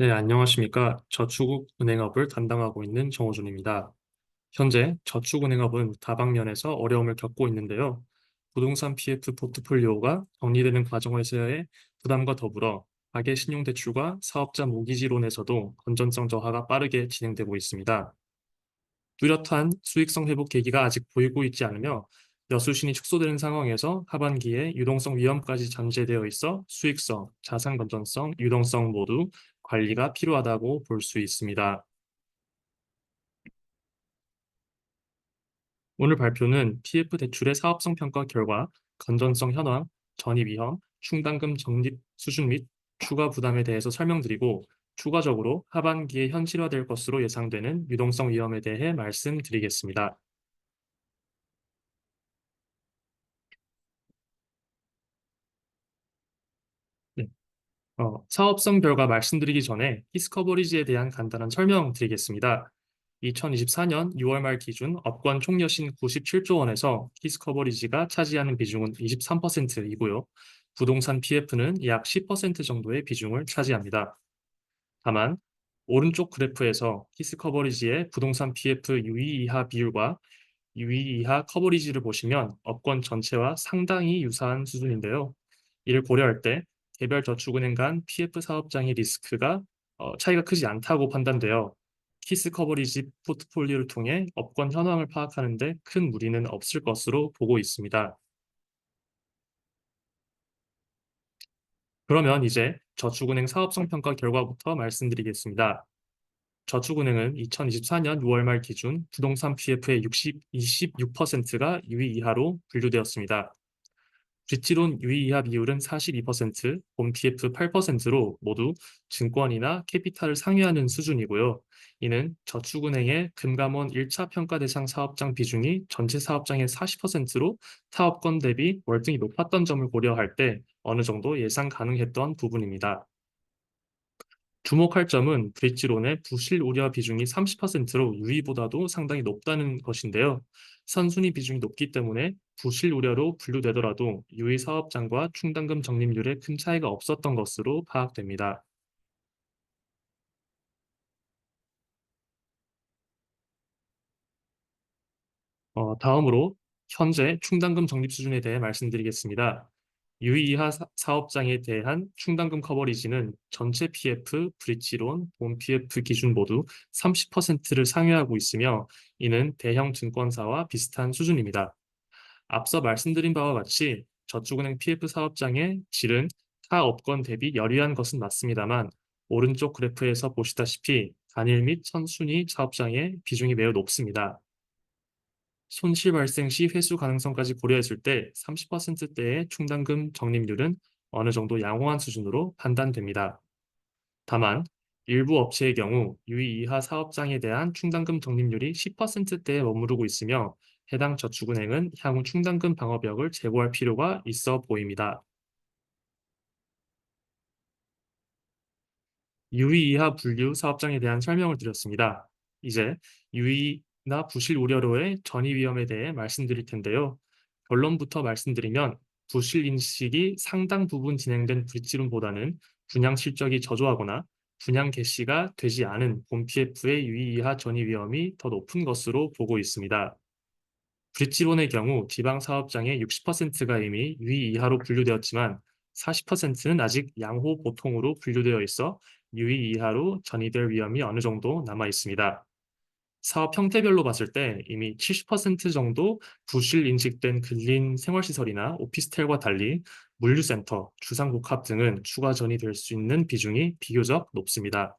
네, 안녕하십니까. 저축은행업을 담당하고 있는 정호준입니다. 현재 저축은행업은 다방면에서 어려움을 겪고 있는데요. 부동산 PF 포트폴리오가 정리되는 과정에서의 부담과 더불어 가계 신용대출과 사업자 모기지론에서도 건전성 저하가 빠르게 진행되고 있습니다. 뚜렷한 수익성 회복 계기가 아직 보이고 있지 않으며 여수신이 축소되는 상황에서 하반기에 유동성 위험까지 전제되어 있어 수익성, 자산 건전성, 유동성 모두 관리가 필요하다고 볼 수 있습니다. 오늘 발표는 PF 대출의 사업성 평가 결과, 건전성 현황, 전입 위험, 충당금 적립 수준 및 추가 부담에 대해서 설명드리고, 추가적으로 하반기에 현실화될 것으로 예상되는 유동성 위험에 대해 말씀드리겠습니다. 네. 사업성 결과 말씀드리기 전에 히스 커버리지에 대한 간단한 설명 드리겠습니다. 2024년 6월 말 기준 업권 총여신 97조 원에서 히스 커버리지가 차지하는 비중은 23%이고요. 부동산 PF는 약 10% 정도의 비중을 차지합니다. 다만 오른쪽 그래프에서 히스 커버리지의 부동산 PF 유의 이하 비율과 유의 이하 커버리지를 보시면 업권 전체와 상당히 유사한 수준인데요. 이를 고려할 때 개별 저축은행 간 PF 사업장의 리스크가 차이가 크지 않다고 판단되어 키스 커버리지 포트폴리오를 통해 업권 현황을 파악하는 데 큰 무리는 없을 것으로 보고 있습니다. 그러면 이제 저축은행 사업성 평가 결과부터 말씀드리겠습니다. 저축은행은 2024년 6월 말 기준 부동산 PF의 26%가 유의 이하로 분류되었습니다. 브릿지론 유의 이하 비율은 42%, 본 PF 8%로 모두 증권이나 캐피탈을 상회하는 수준이고요. 이는 저축은행의 금감원 1차 평가 대상 사업장 비중이 전체 사업장의 40%로 타업권 대비 월등히 높았던 점을 고려할 때 어느 정도 예상 가능했던 부분입니다. 주목할 점은 브릿지론의 부실 우려 비중이 30%로 유의보다도 상당히 높다는 것인데요. 선순위 비중이 높기 때문에 부실 우려로 분류되더라도 유의 사업장과 충당금 적립률에 큰 차이가 없었던 것으로 파악됩니다. 다음으로 현재 충당금 적립 수준에 대해 말씀드리겠습니다. 유의 이하 사업장에 대한 충당금 커버리지는 전체 PF, 브릿지론, 본 PF 기준 모두 30%를 상회하고 있으며 이는 대형 증권사와 비슷한 수준입니다. 앞서 말씀드린 바와 같이 저축은행 PF 사업장의 질은 타 업권 대비 열이한 것은 맞습니다만 오른쪽 그래프에서 보시다시피 단일 및 선순위 사업장의 비중이 매우 높습니다. 손실 발생 시 회수 가능성까지 고려했을 때 30%대의 충당금 적립률은 어느 정도 양호한 수준으로 판단됩니다. 다만 일부 업체의 경우 유의 이하 사업장에 대한 충당금 적립률이 10%대에 머무르고 있으며 해당 저축은행은 향후 충당금 방어벽을 제고할 필요가 있어 보입니다. 유의 이하 분류 사업장에 대한 설명을 드렸습니다. 이제 유의나 부실 우려로의 전이 위험에 대해 말씀드릴 텐데요. 결론부터 말씀드리면 부실 인식이 상당 부분 진행된 브릿지론보다는 분양 실적이 저조하거나 분양 개시가 되지 않은 본 PF의 유의 이하 전이 위험이 더 높은 것으로 보고 있습니다. 브릿지론의 경우 지방 사업장의 60%가 이미 유의 이하로 분류되었지만 40%는 아직 양호 보통으로 분류되어 있어 유의 이하로 전이될 위험이 어느 정도 남아 있습니다. 사업 형태별로 봤을 때 이미 70% 정도 부실 인식된 근린 생활시설이나 오피스텔과 달리 물류센터, 주상복합 등은 추가 전이될 수 있는 비중이 비교적 높습니다.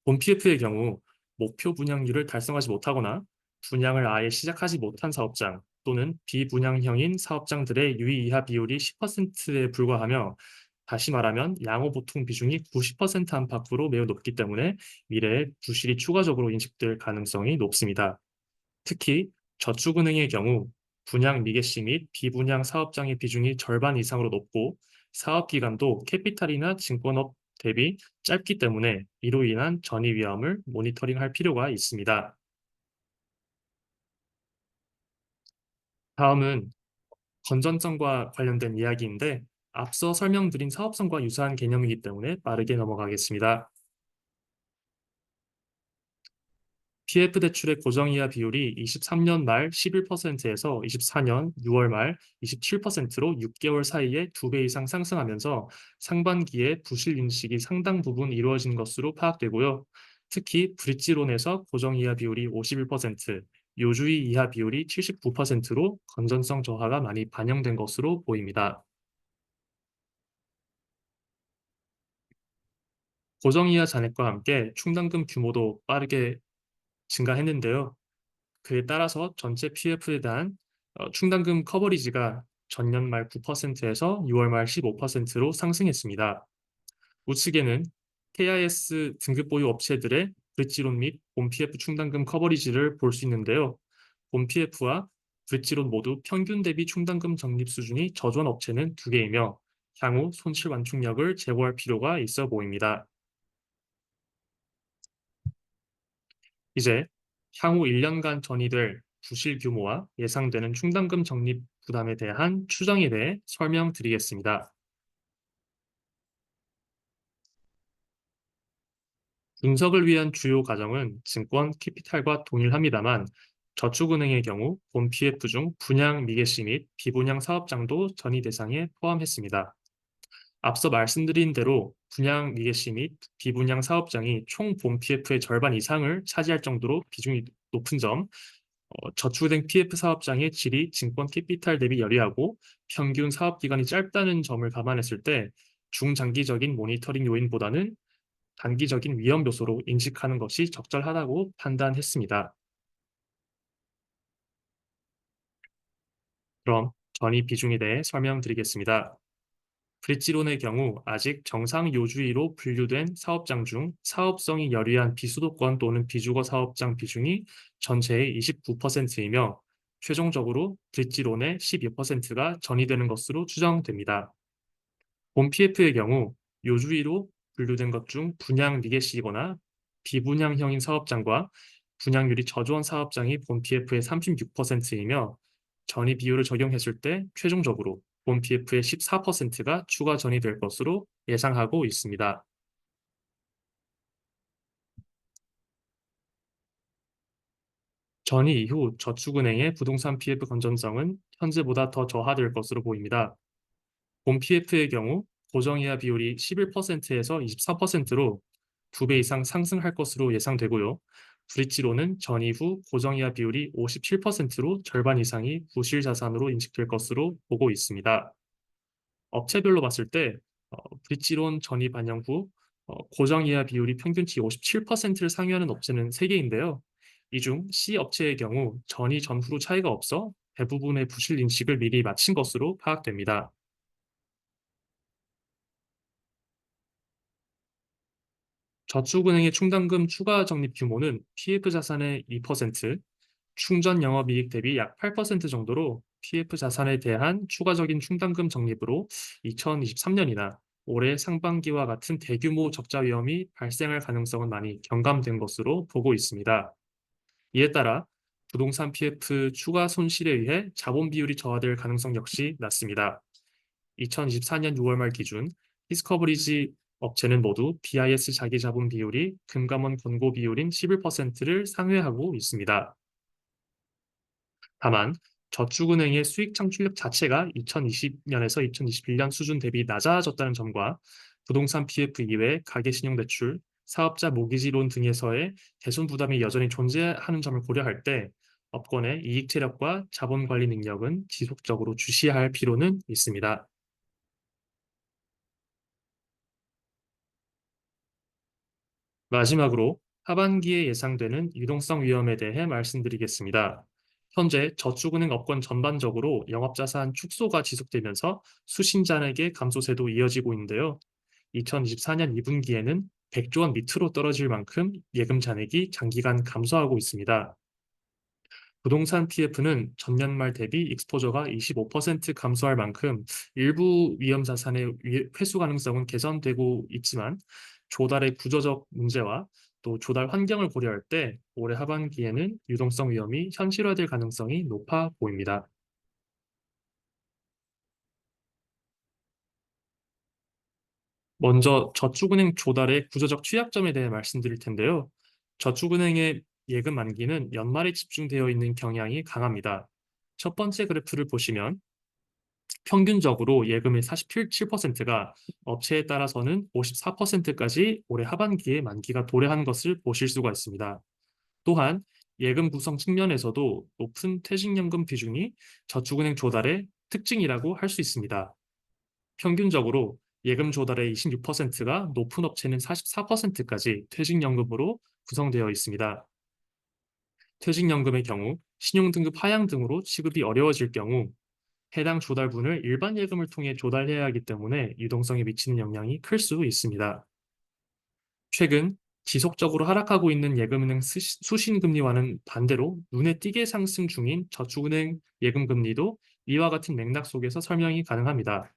본 PF의 경우 목표 분양률을 달성하지 못하거나 분양을 아예 시작하지 못한 사업장 또는 비분양형인 사업장들의 유의 이하 비율이 10%에 불과하며 다시 말하면 양호 보통 비중이 90% 안팎으로 매우 높기 때문에 미래에 부실이 추가적으로 인식될 가능성이 높습니다. 특히 저축은행의 경우 분양 미개시 및 비분양 사업장의 비중이 절반 이상으로 높고 사업 기간도 캐피탈이나 증권업 대비 짧기 때문에 이로 인한 전이 위험을 모니터링할 필요가 있습니다. 다음은 건전성과 관련된 이야기인데 앞서 설명드린 사업성과 유사한 개념이기 때문에 빠르게 넘어가겠습니다. PF 대출의 고정이하 비율이 23년 말 11%에서 24년 6월 말 27%로 6개월 사이에 2배 이상 상승하면서 상반기에 부실 인식이 상당 부분 이루어진 것으로 파악되고요. 특히 브릿지론에서 고정이하 비율이 51%, 요주의 이하 비율이 79%로 건전성 저하가 많이 반영된 것으로 보입니다. 고정이하 잔액과 함께 충당금 규모도 빠르게 증가했는데요. 그에 따라서 전체 PF에 대한 충당금 커버리지가 전년 말 9%에서 6월 말 15%로 상승했습니다. 우측에는 KIS 등급 보유 업체들의 브릿지론 및 본 PF 충당금 커버리지를 볼 수 있는데요. 본 PF와 브릿지론 모두 평균 대비 충당금 적립 수준이 저조한 업체는 2개이며 향후 손실 완충력을 제고할 필요가 있어 보입니다. 이제 향후 1년간 전이될 부실 규모와 예상되는 충당금 적립 부담에 대한 추정에 대해 설명드리겠습니다. 분석을 위한 주요 가정은 증권 캐피탈과 동일합니다만 저축은행의 경우 본 PF 중 분양 미개시 및 비분양 사업장도 전이 대상에 포함했습니다. 앞서 말씀드린 대로 분양 미개시 및 비분양 사업장이 총 본 PF의 절반 이상을 차지할 정도로 비중이 높은 점, 저축은행 PF 사업장의 질이 증권 캐피탈 대비 열리하고 평균 사업 기간이 짧다는 점을 감안했을 때 중장기적인 모니터링 요인보다는 단기적인 위험 요소로 인식하는 것이 적절하다고 판단했습니다. 그럼 전이 비중에 대해 설명드리겠습니다. 브릿지론의 경우 아직 정상 요주의로 분류된 사업장 중 사업성이 열의한 비수도권 또는 비주거 사업장 비중이 전체의 29%이며 최종적으로 브릿지론의 12%가 전이되는 것으로 추정됩니다. 본 PF의 경우 요주의로 분류된 것 중 분양 미개시이거나 비분양형인 사업장과 분양률이 저조한 사업장이 본 PF의 36%이며 전이 비율을 적용했을 때 최종적으로 본 PF의 14%가 추가 전이될 것으로 예상하고 있습니다. 전이 이후 저축은행의 부동산 PF 건전성은 현재보다 더 저하될 것으로 보입니다. 본 PF의 경우 고정이하 비율이 11%에서 24%로 2배 이상 상승할 것으로 예상되고요. 브릿지로는 전이 후 고정이하 비율이 57%로 절반 이상이 부실 자산으로 인식될 것으로 보고 있습니다. 업체별로 봤을 때 브릿지론 전이 반영 후 고정이하 비율이 평균치 57%를 상회하는 업체는 3개인데요. 이 중 C 업체의 경우 전이 전후로 차이가 없어 대부분의 부실 인식을 미리 마친 것으로 파악됩니다. 저축은행의 충당금 추가 적립 규모는 PF 자산의 2%, 충전 영업이익 대비 약 8% 정도로 PF 자산에 대한 추가적인 충당금 적립으로 2023년이나 올해 상반기와 같은 대규모 적자 위험이 발생할 가능성은 많이 경감된 것으로 보고 있습니다. 이에 따라 부동산 PF 추가 손실에 의해 자본 비율이 저하될 가능성 역시 낮습니다. 2024년 6월 말 기준 히스커버리지 업체는 모두 BIS 자기 자본 비율이 금감원 권고 비율인 11%를 상회하고 있습니다. 다만 저축은행의 수익 창출력 자체가 2020년에서 2021년 수준 대비 낮아졌다는 점과 부동산 PF 이외 가계신용대출, 사업자 모기지론 등에서의 대손 부담이 여전히 존재하는 점을 고려할 때 업권의 이익 체력과 자본 관리 능력은 지속적으로 주시해야 할 필요는 있습니다. 마지막으로 하반기에 예상되는 유동성 위험에 대해 말씀드리겠습니다. 현재 저축은행 업권 전반적으로 영업자산 축소가 지속되면서 수신잔액의 감소세도 이어지고 있는데요. 2024년 2분기에는 100조 원 밑으로 떨어질 만큼 예금 잔액이 장기간 감소하고 있습니다. 부동산 PF는 전년 말 대비 익스포저가 25% 감소할 만큼 일부 위험 자산의 회수 가능성은 개선되고 있지만 조달의 구조적 문제와 또 조달 환경을 고려할 때 올해 하반기에는 유동성 위험이 현실화될 가능성이 높아 보입니다. 먼저 저축은행 조달의 구조적 취약점에 대해 말씀드릴 텐데요. 저축은행의 예금 만기는 연말에 집중되어 있는 경향이 강합니다. 첫 번째 그래프를 보시면 평균적으로 예금의 47%가 업체에 따라서는 54%까지 올해 하반기에 만기가 도래한 것을 보실 수가 있습니다. 또한 예금 구성 측면에서도 높은 퇴직연금 비중이 저축은행 조달의 특징이라고 할 수 있습니다. 평균적으로 예금 조달의 26%가 높은 업체는 44%까지 퇴직연금으로 구성되어 있습니다. 퇴직연금의 경우 신용등급 하향 등으로 취급이 어려워질 경우 해당 조달분을 일반 예금을 통해 조달해야 하기 때문에 유동성에 미치는 영향이 클 수 있습니다. 최근 지속적으로 하락하고 있는 예금은행 수신금리와는 반대로 눈에 띄게 상승 중인 저축은행 예금금리도 이와 같은 맥락 속에서 설명이 가능합니다.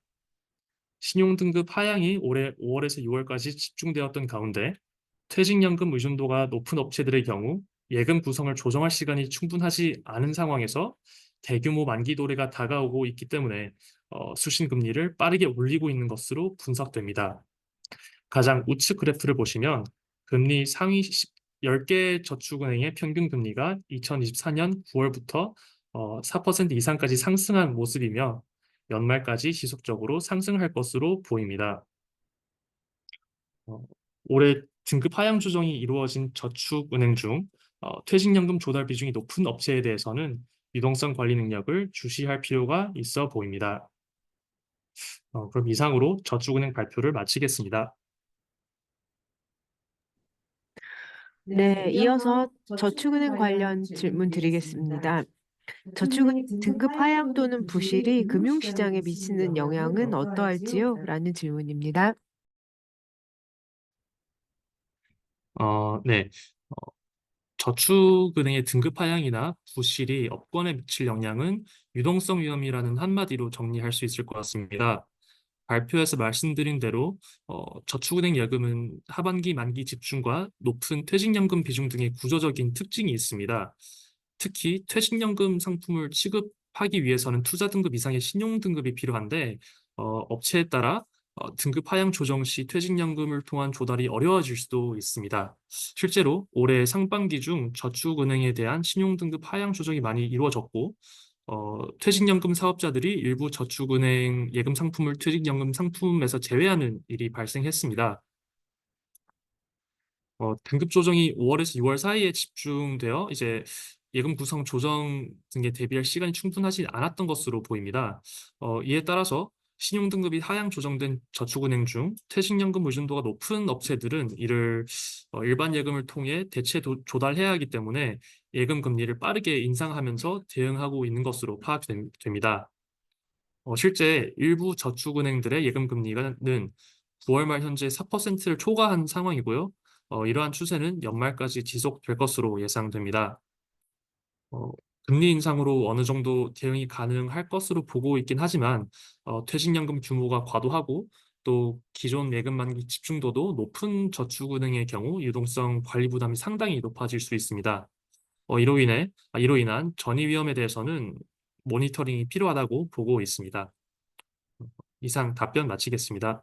신용등급 하향이 올해 5월에서 6월까지 집중되었던 가운데 퇴직연금 의존도가 높은 업체들의 경우 예금 구성을 조정할 시간이 충분하지 않은 상황에서 대규모 만기 도래가 다가오고 있기 때문에 수신금리를 빠르게 올리고 있는 것으로 분석됩니다. 가장 우측 그래프를 보시면 금리 상위 10개 저축은행의 평균 금리가 2024년 9월부터 4% 이상까지 상승한 모습이며 연말까지 지속적으로 상승할 것으로 보입니다. 어, 올해 등급 하향 조정이 이루어진 저축은행 중 퇴직연금 조달 비중이 높은 업체에 대해서는 유동성 관리 능력을 주시할 필요가 있어 보입니다. 그럼 이상으로 저축은행 발표를 마치겠습니다. 네, 이어서 저축은행 관련 질문 드리겠습니다. 저축은행 등급 하향 또는 부실이 금융시장에 미치는 영향은 어떠할지요? 라는 질문입니다. 네. 어, 저축은행의 등급 하향이나 부실이 업권에 미칠 영향은 유동성 위험이라는 한마디로 정리할 수 있을 것 같습니다. 발표에서 말씀드린 대로 저축은행 예금은 하반기 만기 집중과 높은 퇴직연금 비중 등의 구조적인 특징이 있습니다. 특히 퇴직연금 상품을 취급하기 위해서는 투자 등급 이상의 신용 등급이 필요한데 업체에 따라 등급 하향 조정 시 퇴직연금을 통한 조달이 어려워질 수도 있습니다. 실제로 올해 상반기 중 저축은행에 대한 신용등급 하향 조정이 많이 이루어졌고 퇴직연금 사업자들이 일부 저축은행 예금 상품을 퇴직연금 상품에서 제외하는 일이 발생했습니다. 등급 조정이 5월에서 6월 사이에 집중되어 이제 예금 구성 조정 등에 대비할 시간이 충분하지 않았던 것으로 보입니다. 이에 따라서 신용등급이 하향 조정된 저축은행 중 퇴직연금 의존도가 높은 업체들은 이를 일반 예금을 통해 대체 조달해야 하기 때문에 예금 금리를 빠르게 인상하면서 대응하고 있는 것으로 파악됩니다. 실제 일부 저축은행들의 예금 금리는 9월 말 현재 4%를 초과한 상황이고요. 이러한 추세는 연말까지 지속될 것으로 예상됩니다. 어, 금리 인상으로 어느 정도 대응이 가능할 것으로 보고 있긴 하지만 퇴직연금 규모가 과도하고 또 기존 예금 만기 집중도도 높은 저축은행의 경우 유동성 관리 부담이 상당히 높아질 수 있습니다. 이로 인한 전이 위험에 대해서는 모니터링이 필요하다고 보고 있습니다. 이상 답변 마치겠습니다.